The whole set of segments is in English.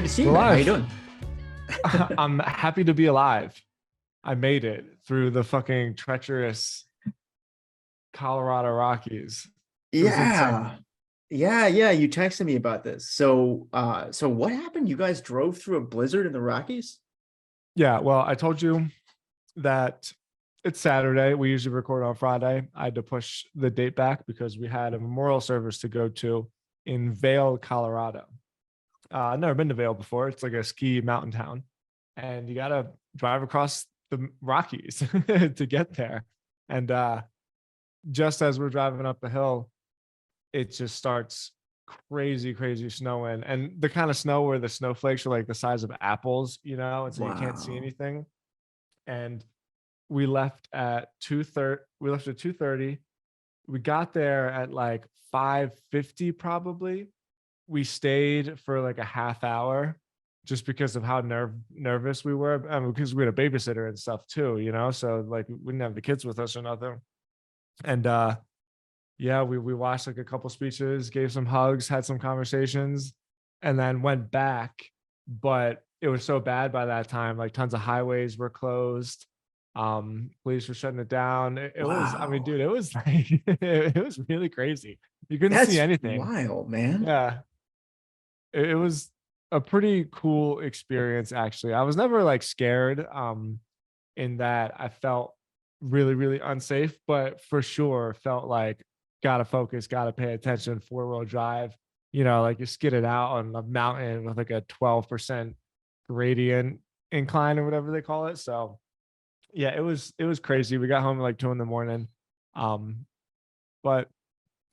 to see you, man. How you doing? I'm happy to be alive. I made it through the fucking treacherous Colorado Rockies. It was Yeah. insane. Yeah. You texted me about this. So what happened? You guys drove through a blizzard in the Rockies? Yeah, well, I told you that it's Saturday. We usually record on Friday. I had to push the date back because we had a memorial service to go to in Vail, Colorado. I've never been to Vail before. It's like a ski mountain town, and you got to drive across the Rockies to get there. And just as we're driving up the hill, it just starts crazy snowing, and the kind of snow where the snowflakes are like the size of apples, and so you can't see Wow. anything. And we left at 2:30. We left at 2:30. We got there at like 5:50 probably. We stayed for like a half hour just because of how nervous we were. Because we had a babysitter and stuff too, so like we didn't have the kids with us or nothing. And yeah, we watched like a couple speeches, gave some hugs, had some conversations, and then went back. But it was so bad by that time, like tons of highways were closed. Police were shutting it down. It was, I mean, Wow. dude, it was like it was really crazy. You couldn't see That's anything. wild, man. Yeah, it was a pretty cool experience actually. I was never like scared in that I felt really unsafe, but for sure felt like gotta focus, gotta pay attention, four-wheel drive, like you skidded out on a mountain with like a 12% gradient incline or whatever they call it. So yeah, it was crazy. We got home at like 2 in the morning. Um, but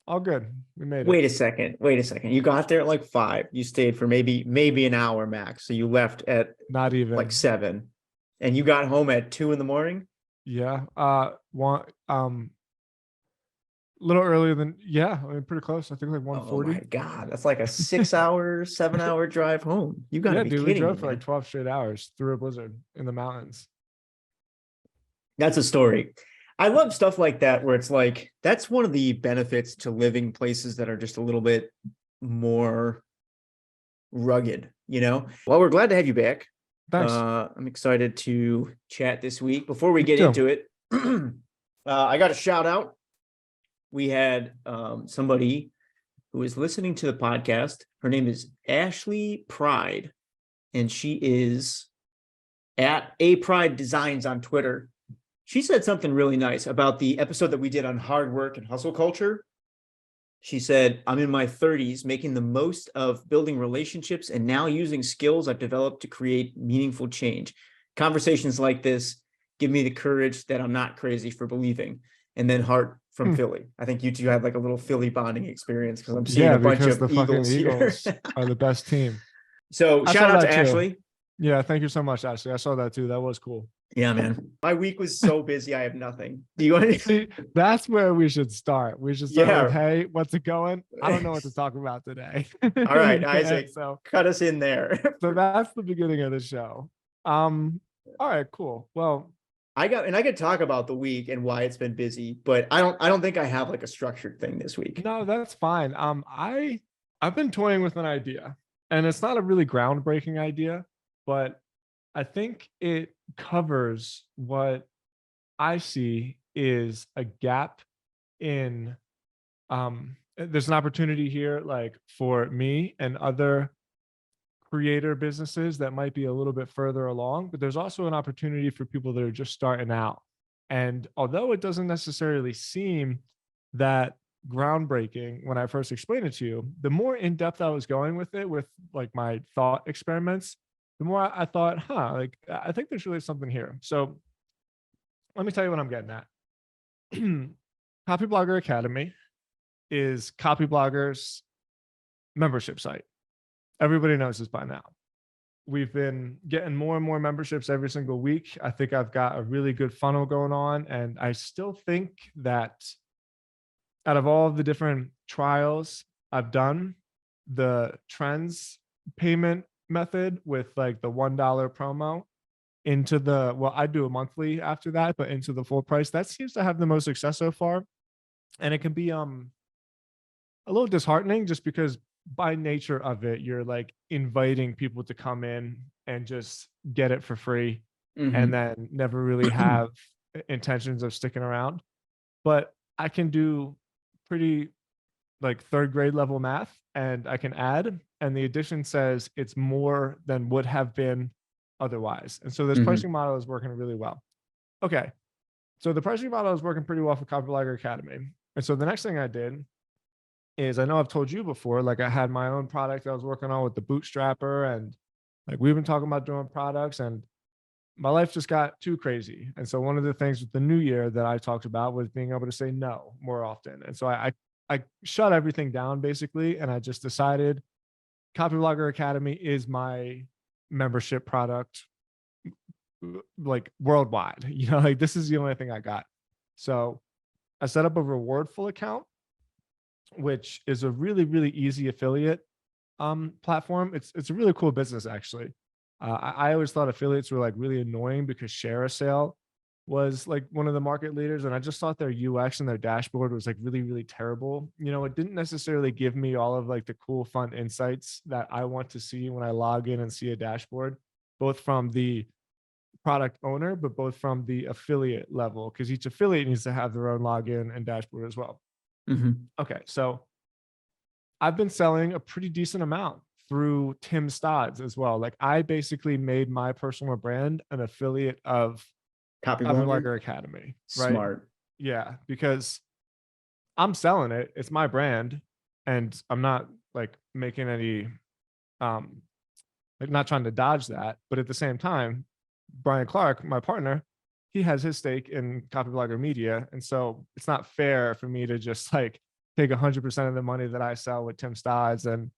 all good. We made it. Wait a second. Wait a second. You got there at like 5. You stayed for maybe an hour max. So you left at Not like even. 7. And you got home at 2 in the morning? Yeah. One little earlier than, yeah, I mean pretty close. I think like Oh my 140. God. That's like a 6 hour, 7 hour drive home. You gotta Yeah, be dude, we kidding me, drove for like man. 12 straight hours through a blizzard in the mountains. That's a story. I love stuff like that where it's like that's one of the benefits to living places that are just a little bit more rugged, you know? Well, we're glad to have you back. Thanks. I'm excited to chat this week. Before we Me get too. into it, I got a shout out. We had somebody who is listening to the podcast. Her name is Ashley Pride, and she is at A Pride Designs on Twitter. She said something really nice about the episode that we did on hard work and hustle culture. She said, I'm in my 30s, making the most of building relationships and now using skills I've developed to create meaningful change. Conversations like this give me the courage that I'm not crazy for believing. And then Heart from Hmm. Philly. I think you two had like a little Philly bonding experience because I'm seeing Yeah, a bunch because of the fucking Eagles here. Eagles are the best team. So I shout saw out to that too. Ashley. Yeah, thank you so much, Ashley. I saw that too. That was cool. Yeah, man. My week was so busy. I have nothing. Do you want to? See, that's where we should start. We should start with, Yeah. hey, what's it going? I don't know what to talk about today. All right, Yeah, Isaac, so cut us in there. so that's the beginning of the show. All right, cool. Well, I could talk about the week and why it's been busy, but I don't think I have like a structured thing this week. no, that's fine. I've been toying with an idea, and it's not a really groundbreaking idea, but I think it covers what I see is a gap in there's an opportunity here like for me and other creator businesses that might be a little bit further along, but there's also an opportunity for people that are just starting out. And although it doesn't necessarily seem that groundbreaking when I first explained it to you, the more in depth I was going with it, with like my thought experiments, the more I thought, like I think there's really something here. So let me tell you what I'm getting at. Copy Blogger Academy is Copy Blogger's membership site. Everybody knows this by now. We've been getting more and more memberships every single week. I think I've got a really good funnel going on. And I still think that out of all of the different trials I've done, the trends payment method with like the $1 promo into the, well, I do a monthly after that, but into the full price, that seems to have the most success so far. And it can be a little disheartening just because by nature of it, you're like inviting people to come in and just get it for free and Mhm. then never really have intentions of sticking around. But I can do pretty like third grade level math and I can add, and the addition says it's more than would have been otherwise. And so this Mhm. pricing model is working really well. Okay. So the pricing model is working pretty well for Copywriter Academy. And so the next thing I did is, I know I've told you before, like I had my own product I was working on with the bootstrapper, and like we've been talking about doing products, and my life just got too crazy. And so one of the things with the new year that I talked about was being able to say no more often. And so I shut everything down basically, and I just decided Copywriter Academy is my membership product, like worldwide. Like this is the only thing I got. So I set up a rewardful account, which is a really, really easy affiliate platform. It's a really cool business actually. I always thought affiliates were like really annoying because Share a Sale was like one of the market leaders, and I just thought their UX and their dashboard was like really, really terrible. It didn't necessarily give me all of like the cool, fun insights that I want to see when I log in and see a dashboard, both from the product owner, but both from the affiliate level, because each affiliate needs to have their own login and dashboard as well. Mhm. Okay, so I've been selling a pretty decent amount through Tim Stodd's as well. Like I basically made my personal brand an affiliate of Copy blogger. Copywriter Academy, right? Smart. Yeah, because I'm selling it. It's my brand, and I'm not like making any um like not trying to dodge that. But at the same time, Brian Clark, my partner, he has his stake in Copyblogger Media. And so it's not fair for me to just like take 100% of the money that I sell with Tim Stodds and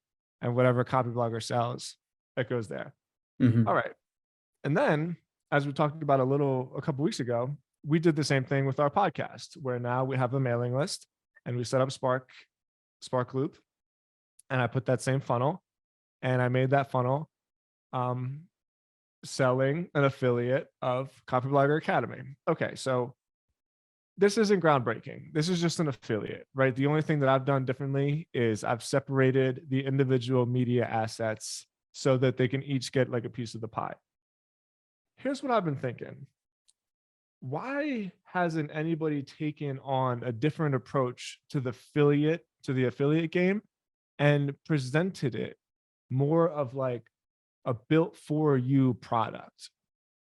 whatever Copyblogger sells that goes there. All Mhm. right. And then, as we talked about a couple weeks ago, we did the same thing with our podcast, where now we have a mailing list and we set up Spark Loop, and I put that same funnel, and I made that funnel um, selling an affiliate of Copyblogger Academy. Okay, so this isn't groundbreaking. This is just an affiliate, right? The only thing that I've done differently is I've separated the individual media assets so that they can each get like a piece of the pie. Here's what I've been thinking. Why hasn't anybody taken on a different approach to the affiliate game and presented it more of like a built for you product?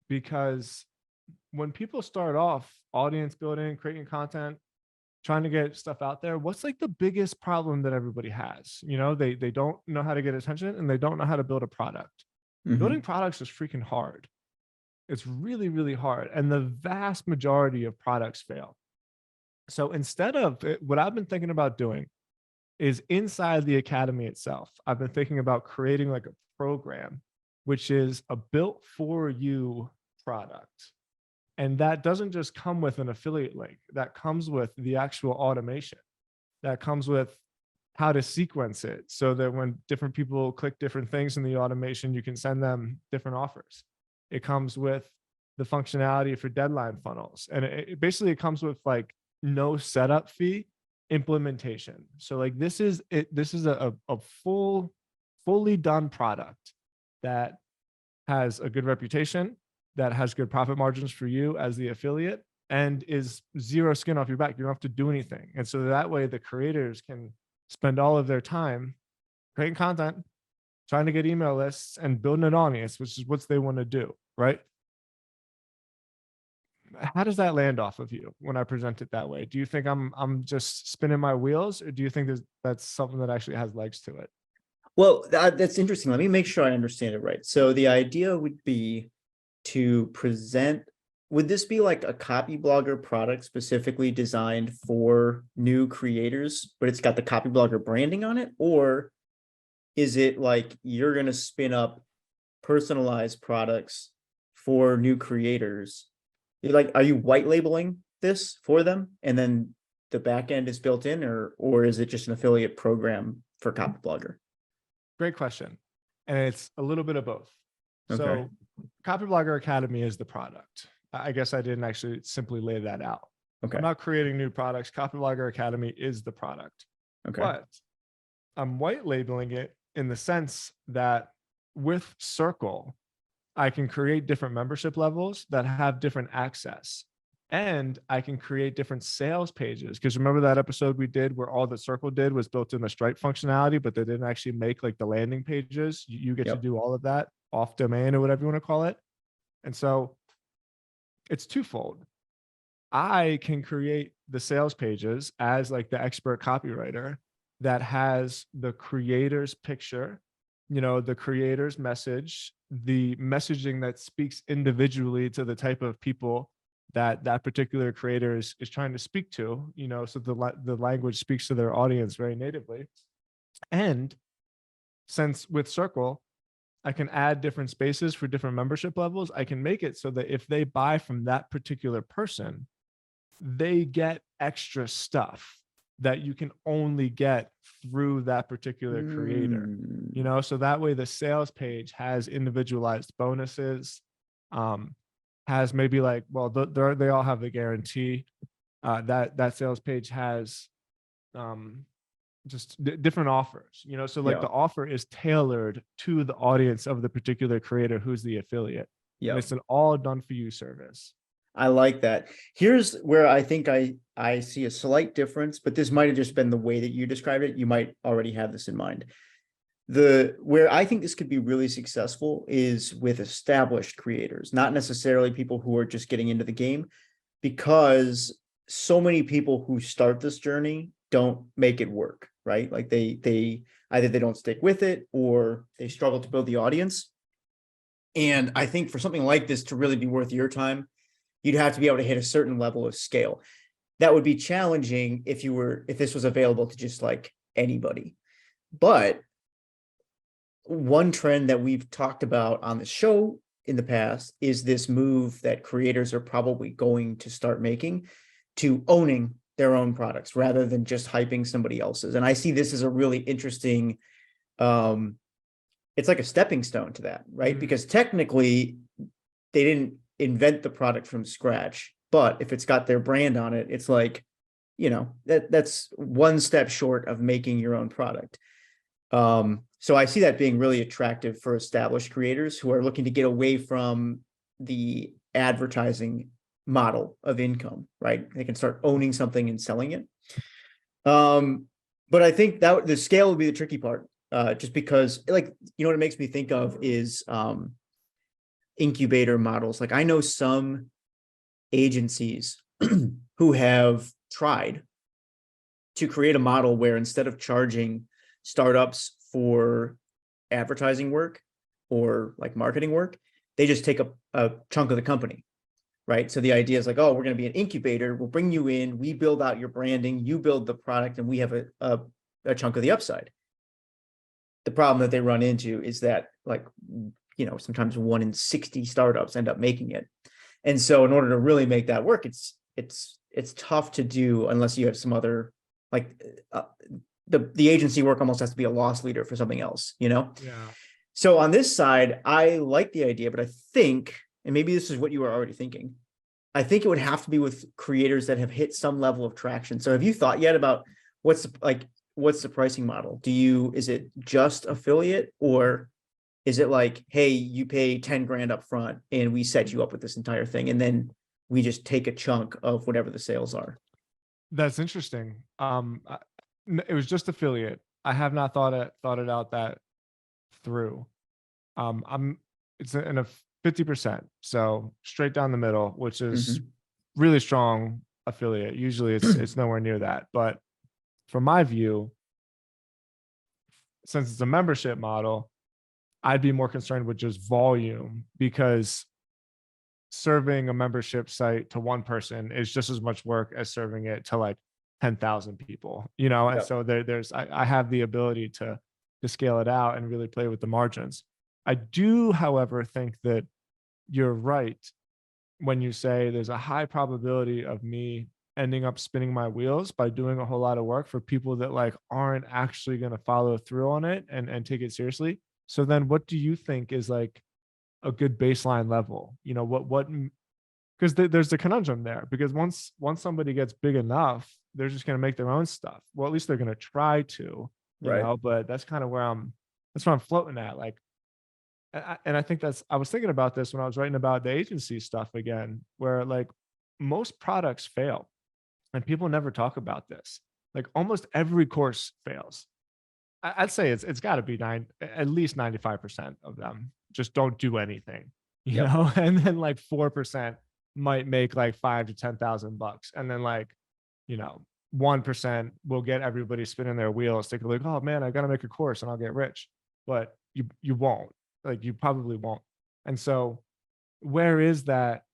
Because when people start off audience building, creating content, trying to get stuff out there, what's like the biggest problem that everybody has? They don't know how to get attention and they don't know how to build a product. Building Mhm. products is freaking hard. It's really, really hard. And the vast majority of products fail. So instead of what I've been thinking about doing is inside the academy itself, I've been thinking about creating like a program, which is a built for you product. And that doesn't just come with an affiliate link, that comes with the actual automation, that comes with how to sequence it so that when different people click different things in the automation, you can send them different offers. It comes with the functionality for deadline funnels. And it basically comes with like no setup fee implementation. So like this is a fully done product that has a good reputation, that has good profit margins for you as the affiliate, and is zero skin off your back. You don't have to do anything. And so that way the creators can spend all of their time creating content, trying to get email lists and building an audience, which is what they want to do. Right. How does that land off of you when I present it that way? Do you think I'm just spinning my wheels, or do you think that's something that actually has legs to it? Well, that's interesting. Let me make sure I understand it right. So the idea would be to present, would this be like a copy blogger product specifically designed for new creators, but it's got the copy blogger branding on it? Or is it like you're going to spin up personalized products for new creators? Like, are you white labeling this for them and then the back end is built in, or is it just an affiliate program for copy blogger? Great question. And it's a little bit of both. Okay. So Copyblogger Academy is the product. I guess I didn't actually simply lay that out. I'm Okay. not creating new products. Copyblogger Academy is the product. Okay. But I'm white labeling it in the sense that with Circle, I can create different membership levels that have different access. And I can create different sales pages. Because remember that episode we did where all the Circle did was built in the Stripe functionality, but they didn't actually make like the landing pages. You get to Yep. do all of that off domain or whatever you want to call it. And so it's twofold. I can create the sales pages as like the expert copywriter that has the creator's picture, the creator's message, the messaging that speaks individually to the type of people that that particular creator is trying to speak to, so the language speaks to their audience very natively. And since with Circle, I can add different spaces for different membership levels, I can make it so that if they buy from that particular person, they get extra stuff that you can only get through that particular creator, so that way the sales page has individualized bonuses, has maybe like, well, they all have the guarantee, that sales page has just different offers, so like Yeah. the offer is tailored to the audience of the particular creator who's the affiliate, and Yeah. it's an all done for you service. I like that. Here's where I think I see a slight difference, but this might have just been the way that you described it. You might already have this in mind. Where I think this could be really successful is with established creators, not necessarily people who are just getting into the game, because so many people who start this journey don't make it work, right? Like they either they don't stick with it or they struggle to build the audience. And I think for something like this to really be worth your time, you'd have to be able to hit a certain level of scale. That would be challenging if this was available to just like anybody. But one trend that we've talked about on the show in the past is this move that creators are probably going to start making to owning their own products rather than just hyping somebody else's. And I see this as a really interesting, it's like a stepping stone to that, right? Because technically they didn't invent the product from scratch, but if it's got their brand on it, it's like, that's one step short of making your own product. So I see that being really attractive for established creators who are looking to get away from the advertising model of income, right? They can start owning something and selling it. But I think that the scale would be the tricky part, just because, like, what it makes me think of is incubator models. Like I know some agencies who have tried to create a model where instead of charging startups for advertising work or like marketing work, they just take a chunk of the company, right? So the idea is like, oh, we're going to be an incubator. We'll bring you in. We build out your branding. You build the product and we have a chunk of the upside. The problem that they run into is that like, sometimes 1 in 60 startups end up making it. And so in order to really make that work, it's tough to do unless you have some other, like the agency work almost has to be a loss leader for something else, Yeah. So on this side, I like the idea, but I think, and maybe this is what you were already thinking, I think it would have to be with creators that have hit some level of traction. So have you thought yet about what's the pricing model? Is it just affiliate, or is it like, hey, you pay 10 grand up front and we set you up with this entire thing, and then we just take a chunk of whatever the sales are? That's interesting. It was just affiliate. I have not thought it out that through. It's in a 50%, so straight down the middle, which is really strong affiliate. Usually it's nowhere near that. But from my view, since it's a membership model, I'd be more concerned with just volume, because serving a membership site to one person is just as much work as serving it to like 10,000 people, and Yep. so I have the ability to scale it out and really play with the margins. I do, however, think that you're right when you say there's a high probability of me ending up spinning my wheels by doing a whole lot of work for people that like aren't actually going to follow through on it and take it seriously. So then what do you think is like a good baseline level? What because there's the conundrum there, because once somebody gets big enough, they're just going to make their own stuff. Well, at least they're going to try to. Right. but that's kind of that's where I'm floating at. Like, and I think I was thinking about this when I was writing about the agency stuff again, where like most products fail and people never talk about this. Like almost every course fails. I'd say it's got to be at least 95% of them just don't do anything, Yep. and then like 4% might make like 5 to 10,000 bucks, and then like, 1% will get everybody spinning their wheels, thinking like, oh man, I got to make a course and I'll get rich, but you won't, like you probably won't. And so, where is that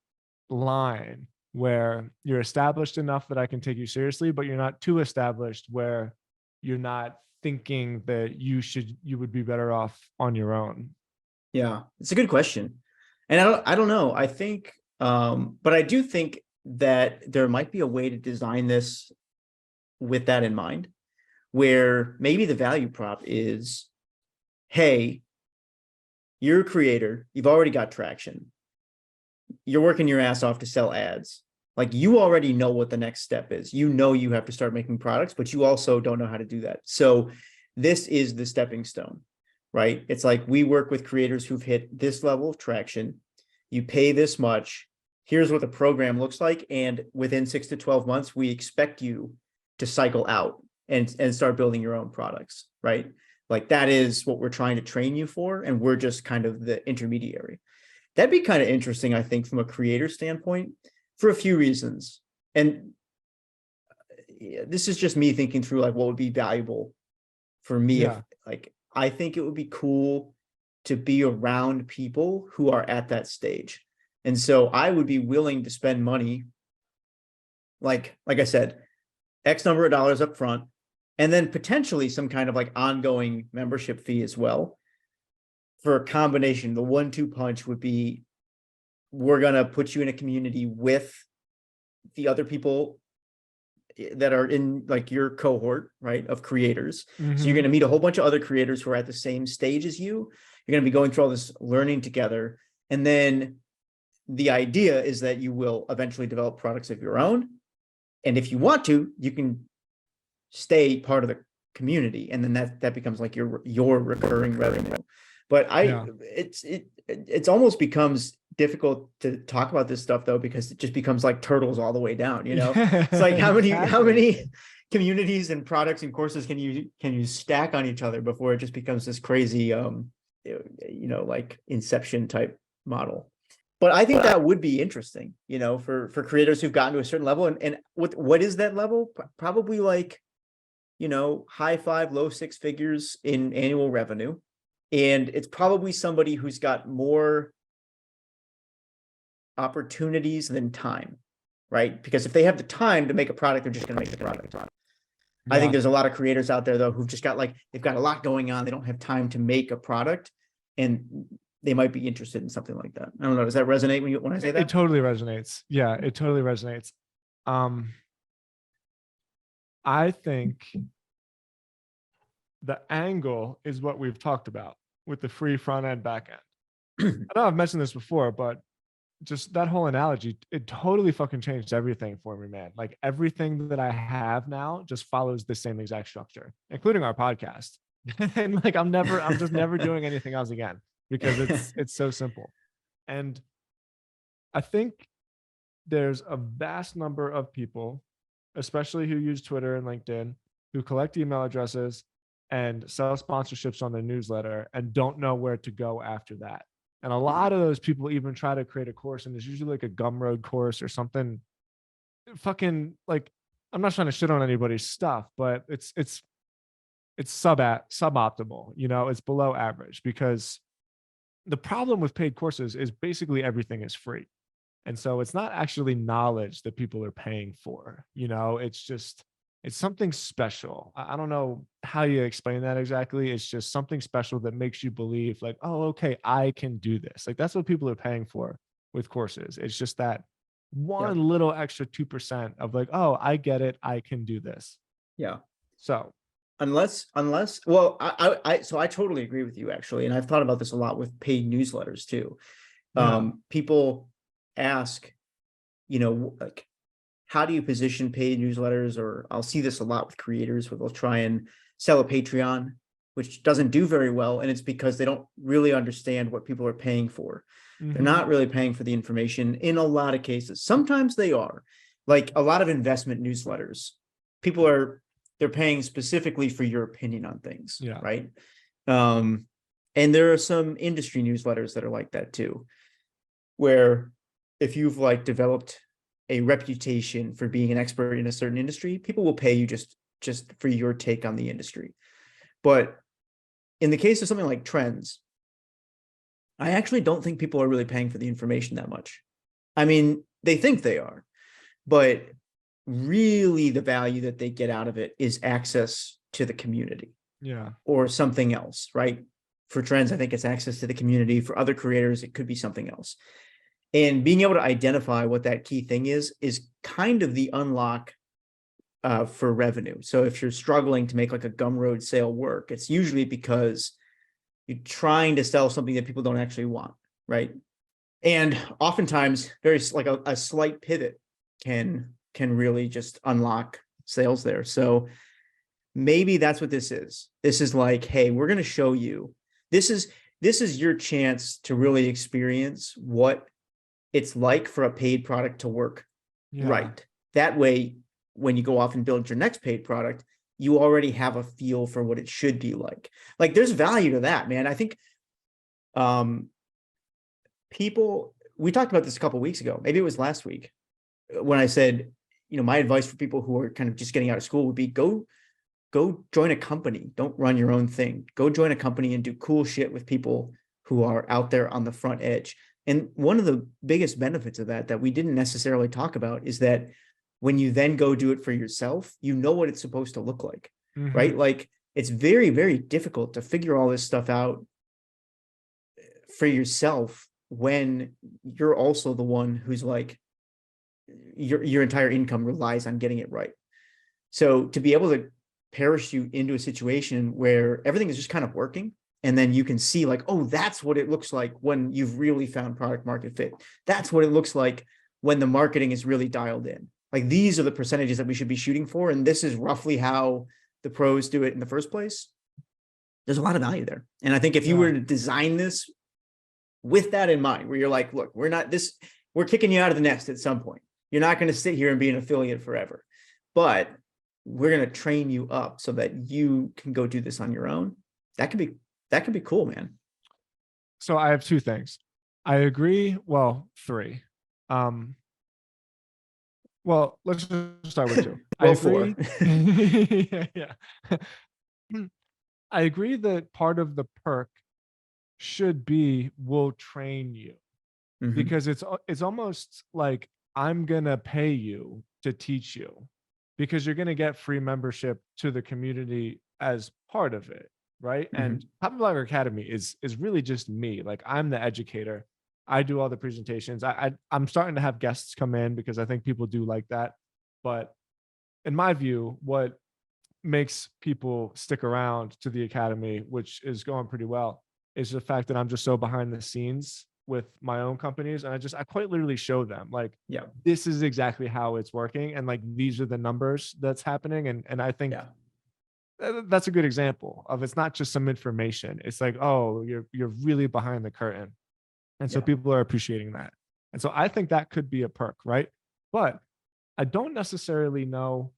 line where you're established enough that I can take you seriously, but you're not too established where you're not thinking that you would be better off on your own? Yeah, it's a good question. And I don't know. I think but I do think that there might be a way to design this with that in mind, where maybe the value prop is, hey, you're a creator, you've already got traction. You're working your ass off to sell ads. Like you already know what the next step is. You know you have to start making products, but you also don't know how to do that. So this is the stepping stone, right? It's like we work with creators who've hit this level of traction. You pay this much. Here's what the program looks like. And within 6 to 12 months, we expect you to cycle out and start building your own products, right? Like that is what we're trying to train you for. And we're just kind of the intermediary. That'd be kind of interesting, I think, from a creator standpoint, for a few reasons. And this is just me thinking through like what would be valuable for me. If Yeah. like, I think it would be cool to be around people who are at that stage. And so I would be willing to spend money, like I said, X number of dollars up front, and then potentially some kind of like ongoing membership fee as well. For a combination, the 1-2 punch would be, we're going to put you in a community with the other people that are in like your cohort, right, of creators. So you're going to meet a whole bunch of other creators who are at the same stage as you. You're going to be going through all this learning together. And then the idea is that you will eventually develop products of your own. And if you want to, you can stay part of the community. And then that becomes like your recurring revenue. But it's almost becomes difficult to talk about this stuff though, because it just becomes like turtles all the way down, It's like how many communities and products and courses can you stack on each other before it just becomes this crazy like Inception type model. But I think that would be interesting, for creators who've gotten to a certain level. And what is that level? Probably like, high 5, low 6 figures in annual revenue. And it's probably somebody who's got more opportunities than time, right? Because if they have the time to make a product, they're just going to make the product. I think there's a lot of creators out there though who've just got they've got a lot going on. They don't have time to make a product, and they might be interested in something like that. I don't know. Does that resonate when I say that? It totally resonates. Yeah, it totally resonates. I think the angle is what we've talked about with the free front end, back end. I know I've mentioned this before, but just that whole analogy, it totally fucking changed everything for me, man. Like everything that I have now just follows the same exact structure, including our podcast. And like I'm just never doing anything else again because it's so simple. And I think there's a vast number of people, especially who use Twitter and LinkedIn, who collect email addresses and sell sponsorships on their newsletter and don't know where to go after that. And a lot of those people even try to create a course, and it's usually like a Gumroad course or something fucking like, I'm not trying to shit on anybody's stuff, but it's suboptimal, it's below average, because the problem with paid courses is basically everything is free. And so it's not actually knowledge that people are paying for, it's something special. I don't know how you explain that exactly. It's just something special that makes you believe like, oh, okay, I can do this. Like that's what people are paying for with courses. It's just that one little extra 2% of like, oh, I get it, I can do this. Yeah. So unless well, I totally agree with you actually. And I've thought about this a lot with paid newsletters too. People ask, like, how do you position paid newsletters? Or I'll see this a lot with creators where they'll try and sell a Patreon, which doesn't do very well. And it's because they don't really understand what people are paying for. They're not really paying for the information in a lot of cases. Sometimes they are. Like a lot of investment newsletters, they're paying specifically for your opinion on things, Yeah. right? And there are some industry newsletters that are like that too, where if you've like developed a reputation for being an expert in a certain industry, people will pay you just for your take on the industry. But in the case of something like trends, I actually don't think people are really paying for the information that much. I mean, they think they are, but really the value that they get out of it is access to the community. Yeah. Or something else, right? For trends, I think it's access to the community. For other creators, it could be something else. And being able to identify what that key thing is kind of the unlock for revenue. So if you're struggling to make like a Gumroad sale work, it's usually because you're trying to sell something that people don't actually want, right? And oftentimes, very like a slight pivot can really just unlock sales there. So maybe that's what this is. This is like, hey, we're going to show you. This is your chance to really experience what it's like for a paid product to work right. That way, when you go off and build your next paid product, you already have a feel for what it should be like. Like there's value to that, man. I think we talked about this a couple of weeks ago. Maybe it was last week when I said, my advice for people who are kind of just getting out of school would be go join a company. Don't run your own thing. Go join a company and do cool shit with people who are out there on the front edge. And one of the biggest benefits of that we didn't necessarily talk about is that when you then go do it for yourself, you know what it's supposed to look like, right? Like it's very, very difficult to figure all this stuff out for yourself when you're also the one who's like, your entire income relies on getting it right. So to be able to parachute into a situation where everything is just kind of working, and then you can see like, oh, that's what it looks like when you've really found product market fit. That's what it looks like when the marketing is really dialed in. Like these are the percentages that we should be shooting for. And this is roughly how the pros do it in the first place. There's a lot of value there. And I think if you were to design this with that in mind, where you're like, look, we're kicking you out of the nest at some point. You're not going to sit here and be an affiliate forever, but we're going to train you up so that you can go do this on your own. That could be cool, man. So I have two things. I agree. Well, three. Well, let's just start with two. Well, I agree. four. Yeah. I agree that part of the perk should be we'll train you, because it's almost like I'm gonna pay you to teach you, because you're gonna get free membership to the community as part of it, right? And Happy Blogger Academy is really just me. Like I'm the educator. I do all the presentations. I'm starting to have guests come in because I think people do like that. But in my view, what makes people stick around to the academy, which is going pretty well, is the fact that I'm just so behind the scenes with my own companies. And I quite literally show them like, this is exactly how it's working. And like, these are the numbers that's happening. And I think that's a good example of, it's not just some information. It's like, oh, you're really behind the curtain. And so people are appreciating that. And so I think that could be a perk, right? But I don't necessarily know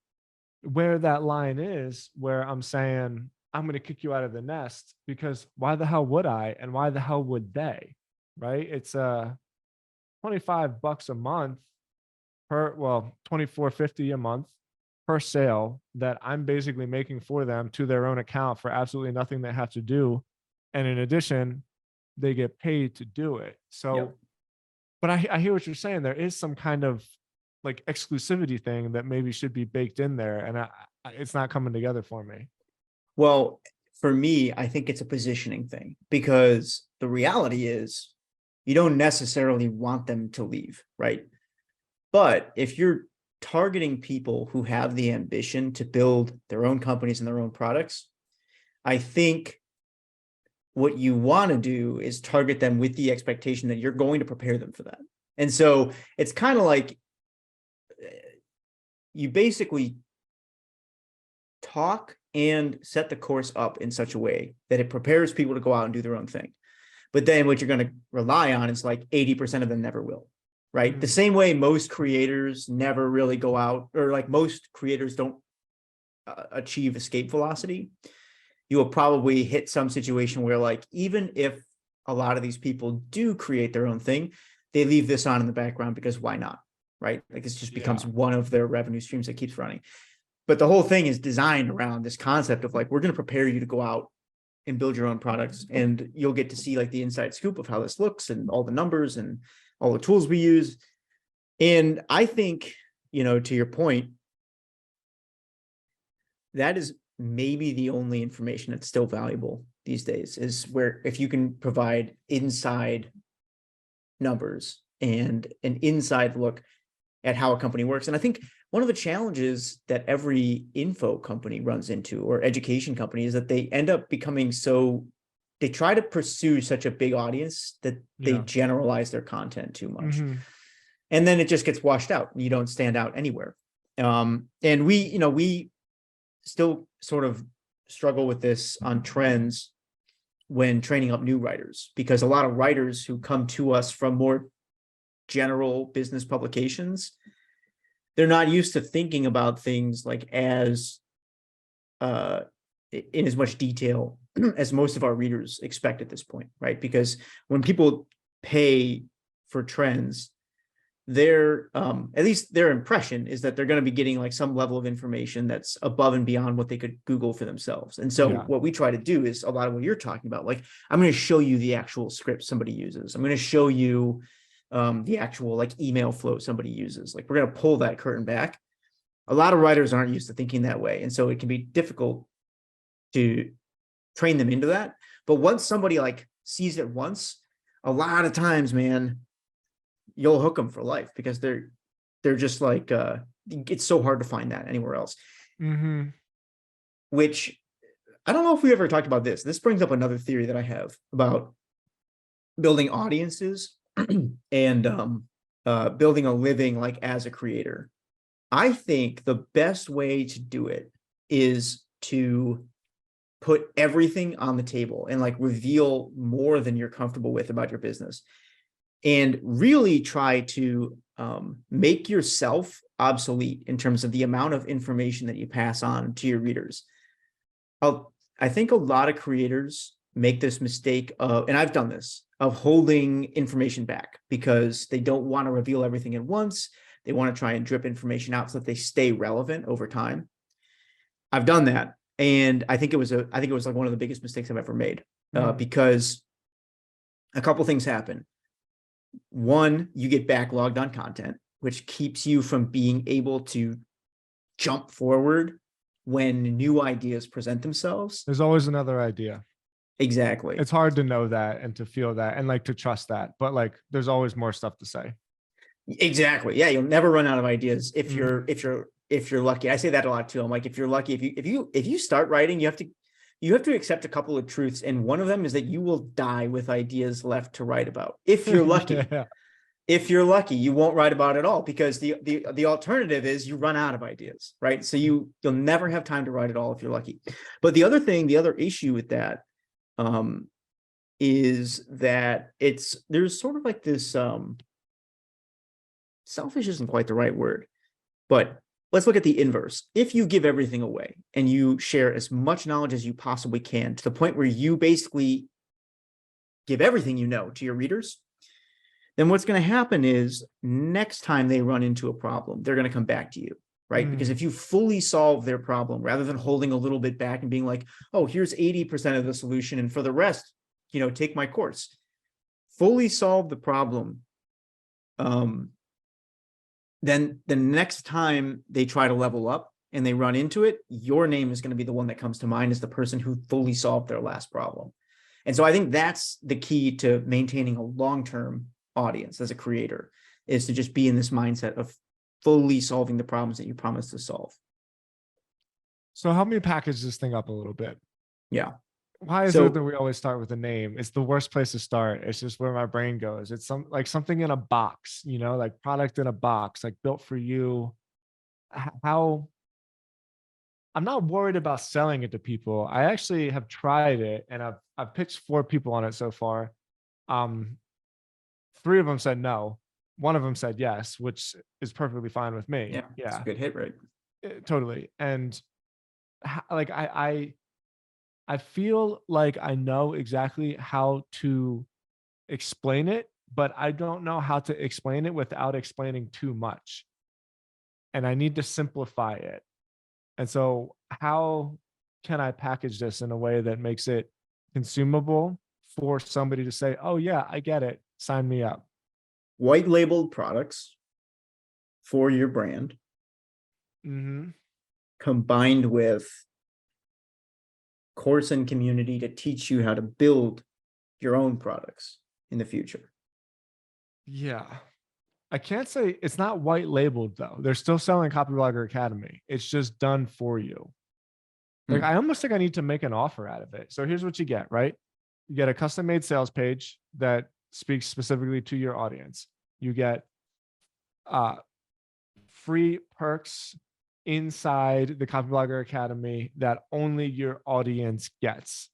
where that line is where I'm saying, I'm going to kick you out of the nest, because why the hell would I? And why the hell would they? Right? It's $25 a month $24.50 a month per sale that I'm basically making for them to their own account for absolutely nothing they have to do. And in addition, they get paid to do it. So, but I hear what you're saying. There is some kind of like exclusivity thing that maybe should be baked in there. And it's not coming together for me. Well, for me, I think it's a positioning thing, because the reality is you don't necessarily want them to leave, right? But if you're targeting people who have the ambition to build their own companies and their own products, I think what you want to do is target them with the expectation that you're going to prepare them for that. And so it's kind of like you basically talk and set the course up in such a way that it prepares people to go out and do their own thing. But then what you're going to rely on is like 80% of them never will, right? The same way most creators never really go out, or like most creators don't achieve escape velocity. You will probably hit some situation where, like, even if a lot of these people do create their own thing, they leave this on in the background because why not, right? Like, this just becomes one of their revenue streams that keeps running. But the whole thing is designed around this concept of like, we're going to prepare you to go out and build your own products, and you'll get to see like the inside scoop of how this looks and all the numbers and all the tools we use. And I think, to your point, that is maybe the only information that's still valuable these days, is where if you can provide inside numbers and an inside look at how a company works. And I think one of the challenges that every info company runs into, or education company, is that they end up becoming they try to pursue such a big audience that they generalize their content too much. And then it just gets washed out and you don't stand out anywhere. And we still sort of struggle with this on trends when training up new writers, because a lot of writers who come to us from more general business publications, they're not used to thinking about things like as in as much detail as most of our readers expect at this point, right? Because when people pay for trends, their at least their impression is that they're going to be getting like some level of information that's above and beyond what they could Google for themselves. And so what we try to do is a lot of what you're talking about. Like, I'm going to show you the actual script somebody uses. I'm going to show you the actual like email flow somebody uses. Like, we're going to pull that curtain back. A lot of writers aren't used to thinking that way, and so it can be difficult to train them into that. But once somebody like sees it once, a lot of times, man, you'll hook them for life, because they're just like it's so hard to find that anywhere else. Which, I don't know if we ever talked about this. This brings up another theory that I have about building audiences and building a living like as a creator. I think the best way to do it is to put everything on the table and like reveal more than you're comfortable with about your business, and really try to make yourself obsolete in terms of the amount of information that you pass on to your readers. I think a lot of creators make this mistake of, and I've done this, of holding information back because they don't want to reveal everything at once. They want to try and drip information out so that they stay relevant over time. I've done that, and I think it was like one of the biggest mistakes I've ever made, because a couple things happen. One, you get backlogged on content, which keeps you from being able to jump forward when new ideas present themselves. There's always another idea. Exactly. It's hard to know that and to feel that and like to trust that, but like there's always more stuff to say. Exactly. Yeah, you'll never run out of ideas if you're lucky. I say that a lot too. I'm like, if you're lucky, if you start writing, you have to accept a couple of truths, and one of them is that you will die with ideas left to write about. If you're lucky. If you're lucky, you won't write about it all, because the alternative is you run out of ideas, right? So you'll never have time to write it all if you're lucky. But the other issue with that is that there's sort of like this selfish isn't quite the right word, but let's look at the inverse. If you give everything away and you share as much knowledge as you possibly can to the point where you basically give everything you know to your readers, then what's going to happen is next time they run into a problem, they're going to come back to you, right? Because if you fully solve their problem, rather than holding a little bit back and being like, oh, here's 80% of the solution, and for the rest, take my course. Fully solve the problem. Then the next time they try to level up and they run into it, your name is going to be the one that comes to mind as the person who fully solved their last problem. And so I think that's the key to maintaining a long-term audience as a creator, is to just be in this mindset of fully solving the problems that you promised to solve. So help me package this thing up a little bit. Yeah. Why is it that we always start with a name? It's the worst place to start. It's just where my brain goes. It's something in a box, like product in a box, like built for you. how I'm not worried about selling it to people. I actually have tried it, and I've pitched 4 people on it so far. Um, 3 of them said no. One of them said yes, which is perfectly fine with me. Yeah, it's a Yeah, good hit rate. totally. And like I feel like I know exactly how to explain it, but I don't know how to explain it without explaining too much. And I need to simplify it. And so, how can I package this in a way that makes it consumable for somebody to say, oh, yeah, I get it. Sign me up? White labeled products for your brand Mm-hmm. combined with course and community to teach you how to build your own products in the future. Yeah. I can't say it's not white labeled though. They're still selling Copy Blogger Academy. It's just done for you. Like, I almost think I need to make an offer out of it. So here's what you get, right? You get a custom made sales page that speaks specifically to your audience. You get uh, free perks inside the Copy Blogger Academy that only your audience gets.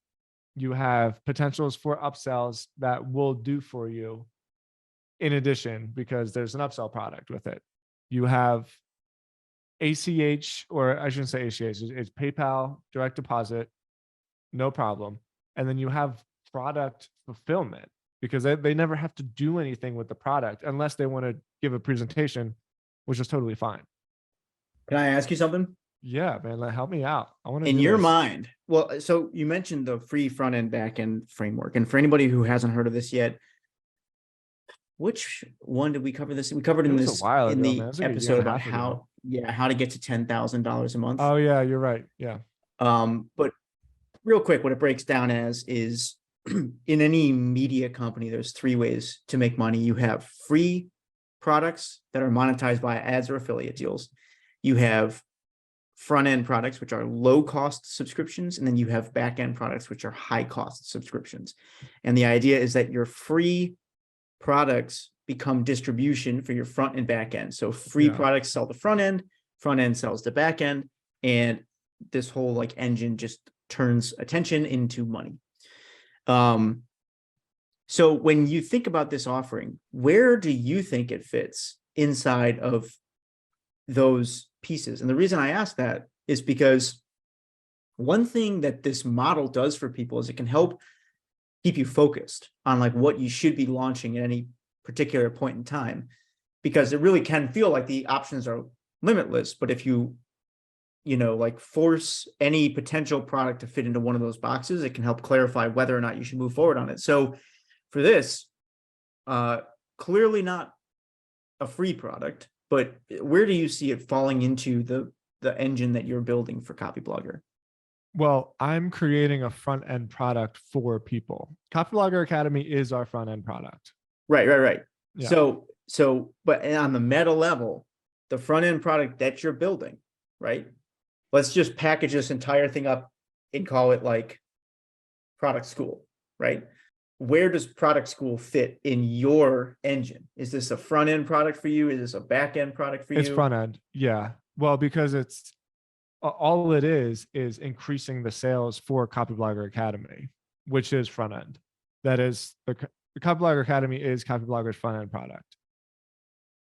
You have potentials for upsells that will do for you in addition, because there's an upsell product with it. You have ACH, or I shouldn't say ACH, it's PayPal direct deposit, no problem. And then you have product fulfillment, because they never have to do anything with the product unless they want to give a presentation, which is totally fine. Can I ask you something? Yeah, man, help me out. I want to In do your this. mind, well, so you mentioned the free front end back end framework. And for anybody who hasn't heard of this yet, which one did we cover this? We covered It in was a this while in ago, man. It the was like a year episode and a about half ago. how to get to $10,000 a month. Oh yeah, you're right. Yeah. But real quick, what it breaks down as is in any media company, there's 3 ways to make money. You have free products that are monetized by ads or affiliate deals. You have front end products, which are low cost subscriptions. And then you have back end products, which are high cost subscriptions. And the idea is that your free products become distribution for your front and back end. So free products sell the front end sells the back end. And this whole like engine just turns attention into money. So when you think about this offering, where do you think it fits inside of those pieces? And the reason I ask that is because one thing that this model does for people is it can help keep you focused on like what you should be launching at any particular point in time, because it really can feel like the options are limitless. But if you like force any potential product to fit into one of those boxes, it can help clarify whether or not you should move forward on it. So for this, clearly not a free product, but where do you see it falling into the engine that you're building for Copyblogger? Well, I'm creating a front end product for people. Copyblogger Academy is our front end product. Right. Yeah. But on the meta level, the front end product that you're building, right? Let's just package this entire thing up and call it like product school, right? Where does product school fit in your engine? Is this a front end product for you? Is this a back end product for you? It's front end. Yeah. Well, because it's all it is increasing the sales for Copyblogger Academy, which is front end. That is the Copyblogger Academy is Copyblogger's front end product.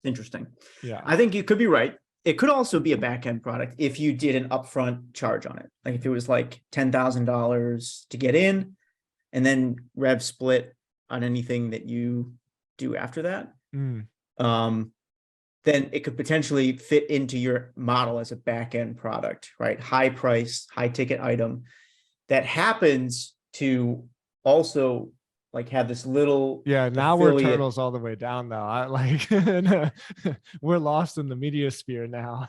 Interesting. Yeah. I think you could be right. It could also be a back end product if you did an upfront charge on it. Like if it was like $10,000 to get in and then rev split on anything that you do after that. Then it could potentially fit into your model as a back end product, right? High price, high ticket item that happens to also like have this little now affiliate. we're turtles all the way down though. I like we're lost in the media sphere now.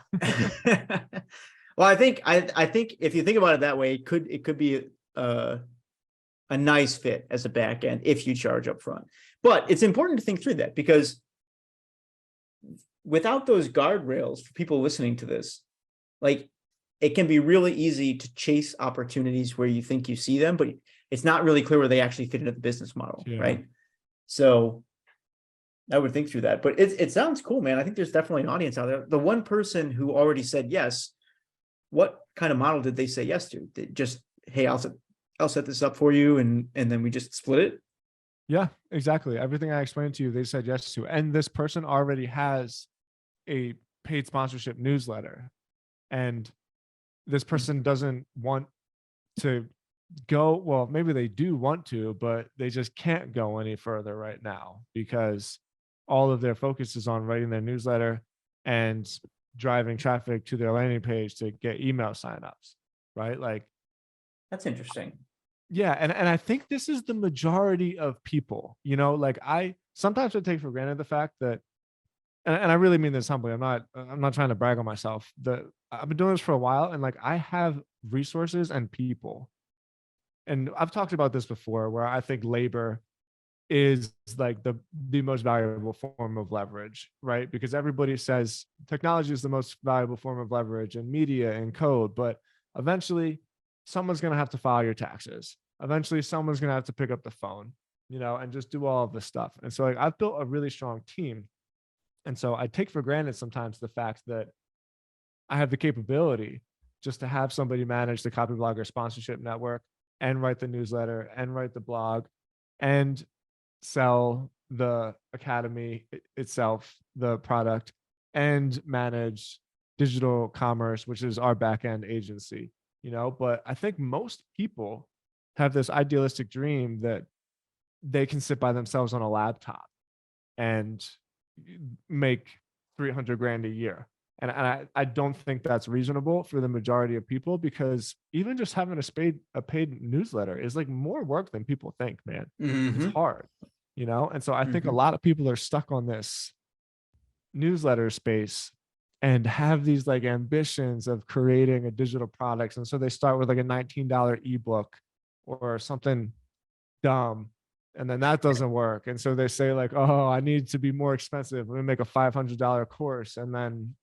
Well, I think if you think about it that way, it could be a nice fit as a back end if you charge up front. But it's important to think through that, because without those guardrails for people listening to this, like it can be really easy to chase opportunities where you think you see them, but it's not really clear where they actually fit into the business model, right? So I would think through that, but it sounds cool, man. I think there's definitely an audience out there. The one person who already said yes, what kind of model did they say yes to? Just, hey, I'll set this up for you, and then we just split it. Yeah, exactly. Everything I explained to you, they said yes to. And this person already has a paid sponsorship newsletter. And this person doesn't want to go. Well, maybe they do want to, but they just can't go any further right now because all of their focus is on writing their newsletter and driving traffic to their landing page to get email signups, right? Like, That's interesting. yeah, and I think this is the majority of people, like I sometimes I take for granted the fact that, and I really mean this humbly. I'm not trying to brag on myself. I've been doing this for a while, and like I have resources and people, and I've talked about this before, where I think labor is like the most valuable form of leverage, right? Because everybody says technology is the most valuable form of leverage and media and code, but eventually someone's going to have to file your taxes. Eventually someone's going to have to pick up the phone, and just do all of this stuff. And so like I've built a really strong team. And so I take for granted sometimes the fact that I have the capability just to have somebody manage the copy blogger sponsorship network and write the newsletter and write the blog and sell the academy itself, the product, and manage digital commerce, which is our back end agency, But I think most people have this idealistic dream that they can sit by themselves on a laptop and make 300 grand a year. And I don't think that's reasonable for the majority of people, because even just having a paid newsletter is like more work than people think, man. It's Mm-hmm. hard, And so I think a Mm-hmm. lot of people are stuck on this newsletter space and have these like ambitions of creating a digital products. And so they start with like a $19 ebook or something dumb, and then that doesn't work. And so they say like, oh, I need to be more expensive. Let me make a $500 course. And then,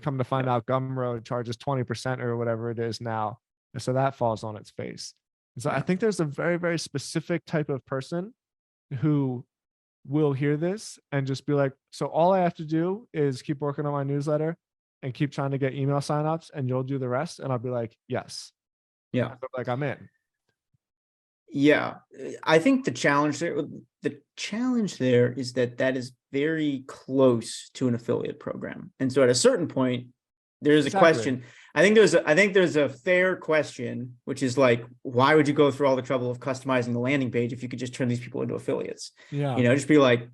come to find out Gumroad charges 20% or whatever it is now. And so that falls on its face. And so I Yeah. think there's a very, very specific type of person who will hear this and just be like, so all I have to do is keep working on my newsletter and keep trying to get email signups and you'll do the rest. And I'll be like, yes. Yeah. Like I'm in. Yeah. I think the challenge there is that is very close to an affiliate program. And so at a certain point, there's a Exactly. question. I think there's a fair question, which is like, why would you go through all the trouble of customizing the landing page if you could just turn these people into affiliates? Yeah. Just be like,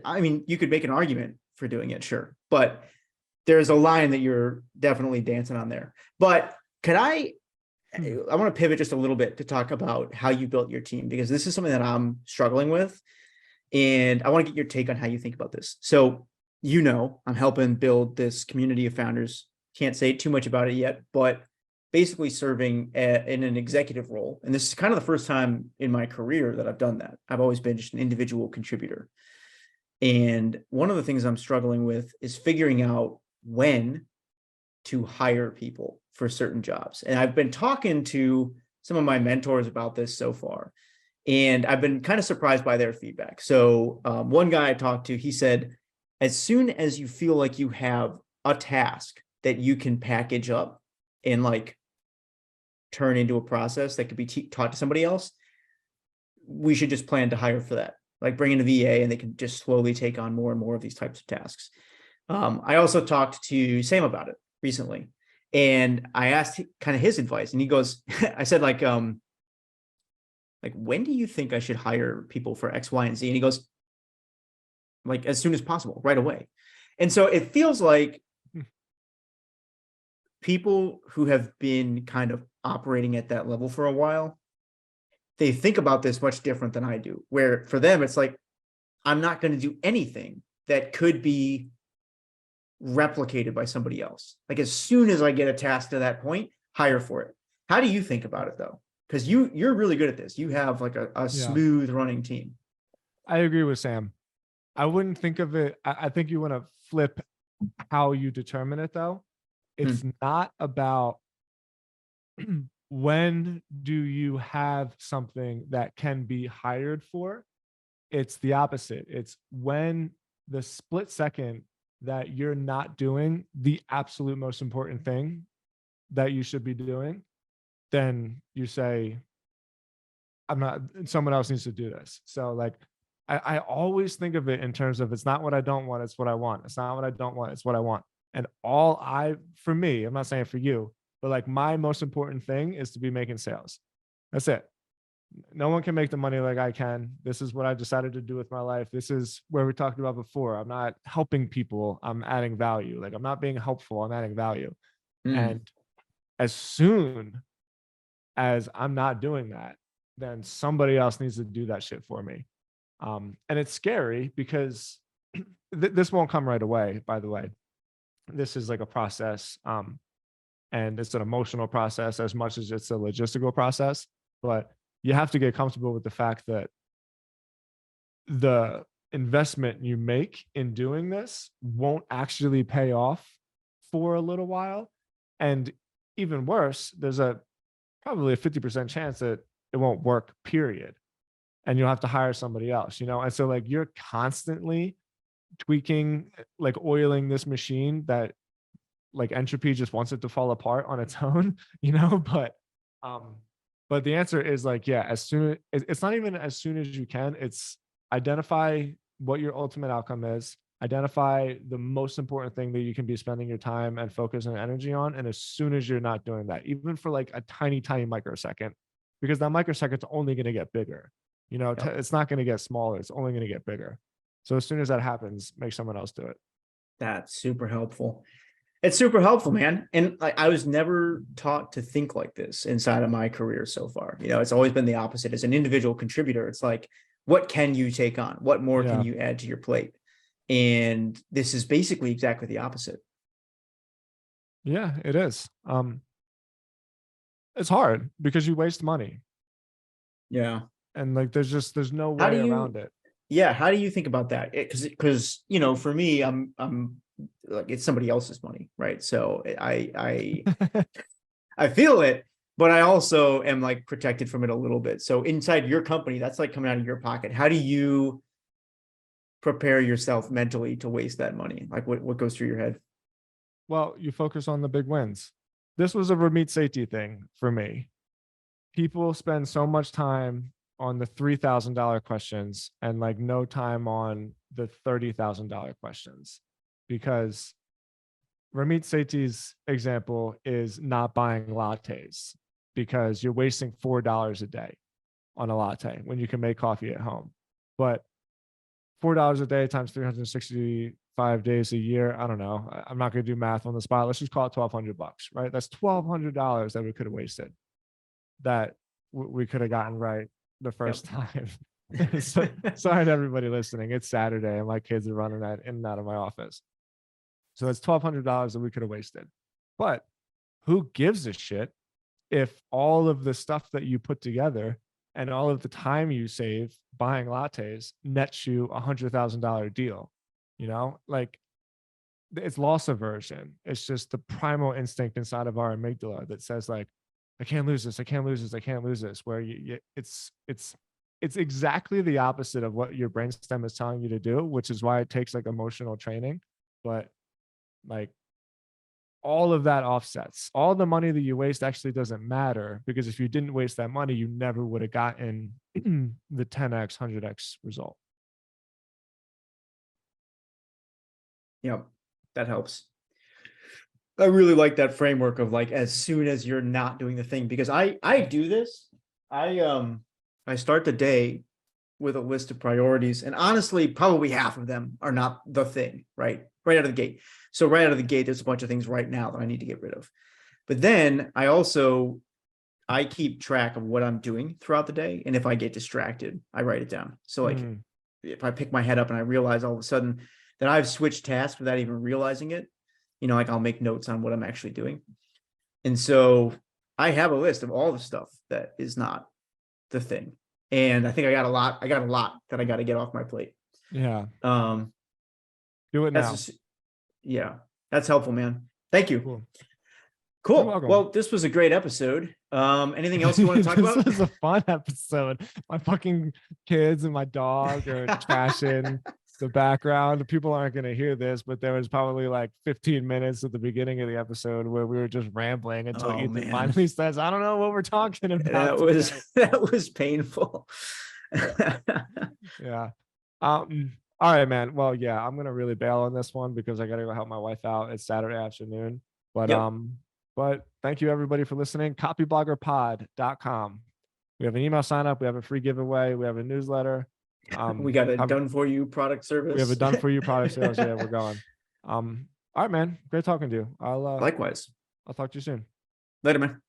I mean, you could make an argument for doing it, sure, but there's a line that you're definitely dancing on there. But could I want to pivot just a little bit to talk about how you built your team, because this is something that I'm struggling with. And I want to get your take on how you think about this. So, I'm helping build this community of founders. Can't say too much about it yet, but basically serving in an executive role. And this is kind of the first time in my career that I've done that. I've always been just an individual contributor. And one of the things I'm struggling with is figuring out when to hire people for certain jobs. And I've been talking to some of my mentors about this so far, and I've been kind of surprised by their feedback. So one guy I talked to, he said, as soon as you feel like you have a task that you can package up and like turn into a process that could be taught to somebody else, we should just plan to hire for that. Like bring in a VA and they can just slowly take on more and more of these types of tasks. I also talked to Sam about it recently, and I asked kind of his advice, and he goes, I said like, when do you think I should hire people for X, Y, and Z? And he goes, like, as soon as possible, right away. And so it feels like people who have been kind of operating at that level for a while, they think about this much different than I do, where for them, it's like, I'm not going to do anything that could be replicated by somebody else. Like as soon as I get a task to that point, hire for it. How do you think about it though? Because you're really good at this. You have like a Yeah. smooth running team. I agree with Sam. I wouldn't think of it. I think you want to flip how you determine it, though. It's Hmm. not about when do you have something that can be hired for. it's the opposite. It's when the split second that you're not doing the absolute most important thing that you should be doing, then you say, I'm not, someone else needs to do this. So like, I always think of it in terms of it's not what I don't want, it's what I want. It's not what I don't want, it's what I want. And for me, I'm not saying for you, but like my most important thing is to be making sales. That's it. No one can make the money like I can. This is what I decided to do with my life. This is where we talked about before. I'm not helping people. I'm adding value. Like I'm not being helpful. I'm adding value. Mm. And as soon as I'm not doing that, then somebody else needs to do that shit for me. And it's scary because this won't come right away, by the way. This is like a process. And it's an emotional process as much as it's a logistical process. But you have to get comfortable with the fact that the investment you make in doing this won't actually pay off for a little while. And even worse, there's probably a 50% chance that it won't work, period. And you'll have to hire somebody else, you know? And so like you're constantly tweaking, like oiling this machine that like entropy just wants it to fall apart on its own, you know? But the answer is like, yeah, it's not even as soon as you can, it's identify what your ultimate outcome is, identify the most important thing that you can be spending your time and focus and energy on. And as soon as you're not doing that, even for like a tiny, tiny microsecond, because that microsecond's only going to get bigger, you know, Yep. it's not going to get smaller. It's only going to get bigger. So as soon as that happens, make someone else do it. That's super helpful. It's super helpful, man. And I was never taught to think like this inside of my career so far. You know, it's always been the opposite. As an individual contributor, it's like, what can you take on? What more can Yeah. you add to your plate? And this is basically exactly the opposite. Yeah, it is. It's hard because you waste money. Yeah. And like there's no How do way you, around it. yeah, how do you think about that? Because you know, for me, I'm like it's somebody else's money, right? So I feel it, but I also am like protected from it a little bit. So inside your company, that's like coming out of your pocket. How do you prepare yourself mentally to waste that money? Like what goes through your head? Well, you focus on the big wins. This was a Ramit Sethi thing for me. People spend so much time on the $3,000 questions and like no time on the $30,000 questions because Ramit Sethi's example is not buying lattes because you're wasting $4 a day on a latte when you can make coffee at home. But $4 a day times 365 days a year. I don't know. I'm not going to do math on the spot. Let's just call it $1,200, right? That's $1,200 that we could have wasted that we could have gotten right the first time. So, sorry to everybody listening. It's Saturday and my kids are running that in and out of my office. So it's $1,200 that we could have wasted. But who gives a shit if all of the stuff that you put together and all of the time you save buying lattes nets you $100,000 deal? You know, like it's loss aversion. It's just the primal instinct inside of our amygdala that says like, I can't lose this. I can't lose this. I can't lose this. Where it's exactly the opposite of what your brainstem is telling you to do, which is why it takes like emotional training. But like all of that offsets. All the money that you waste actually doesn't matter because if you didn't waste that money, you never would have gotten the 10x, 100x result. Yep, that helps. I really like that framework of like as soon as you're not doing the thing, because I do this. I start the day with a list of priorities, and honestly, probably half of them are not the thing, right? Right out of the gate. So right out of the gate, there's a bunch of things right now that I need to get rid of. But then I keep track of what I'm doing throughout the day, and if I get distracted, I write it down. So like if I pick my head up and I realize all of a sudden that I've switched tasks without even realizing it, you know, like I'll make notes on what I'm actually doing. And so I have a list of all the stuff that is not the thing. And I think I got a lot that I got to get off my plate. Yeah. Um, Do it now. yeah, that's helpful, man. Thank you. Cool. Cool. welcome. Well, this was a great episode. Anything else you want to talk This about? was a fun episode. My fucking kids and my dog are trashing the background. People aren't going to hear this, but there was probably like 15 minutes at the beginning of the episode where we were just rambling until Oh, Ethan man. finally says, "I don't know what we're talking about." That was painful. Yeah. All right, man. Well, yeah, I'm gonna really bail on this one because I gotta go help my wife out. It's Saturday afternoon. But Yep. but thank you everybody for listening. Copybloggerpod.com. We have an email sign up, we have a free giveaway, we have a newsletter. We got a I'm- done for you product service. we have a done for you product sales. Yeah, we're going. All right, man. Great talking to you. Likewise. I'll talk to you soon. Later, man.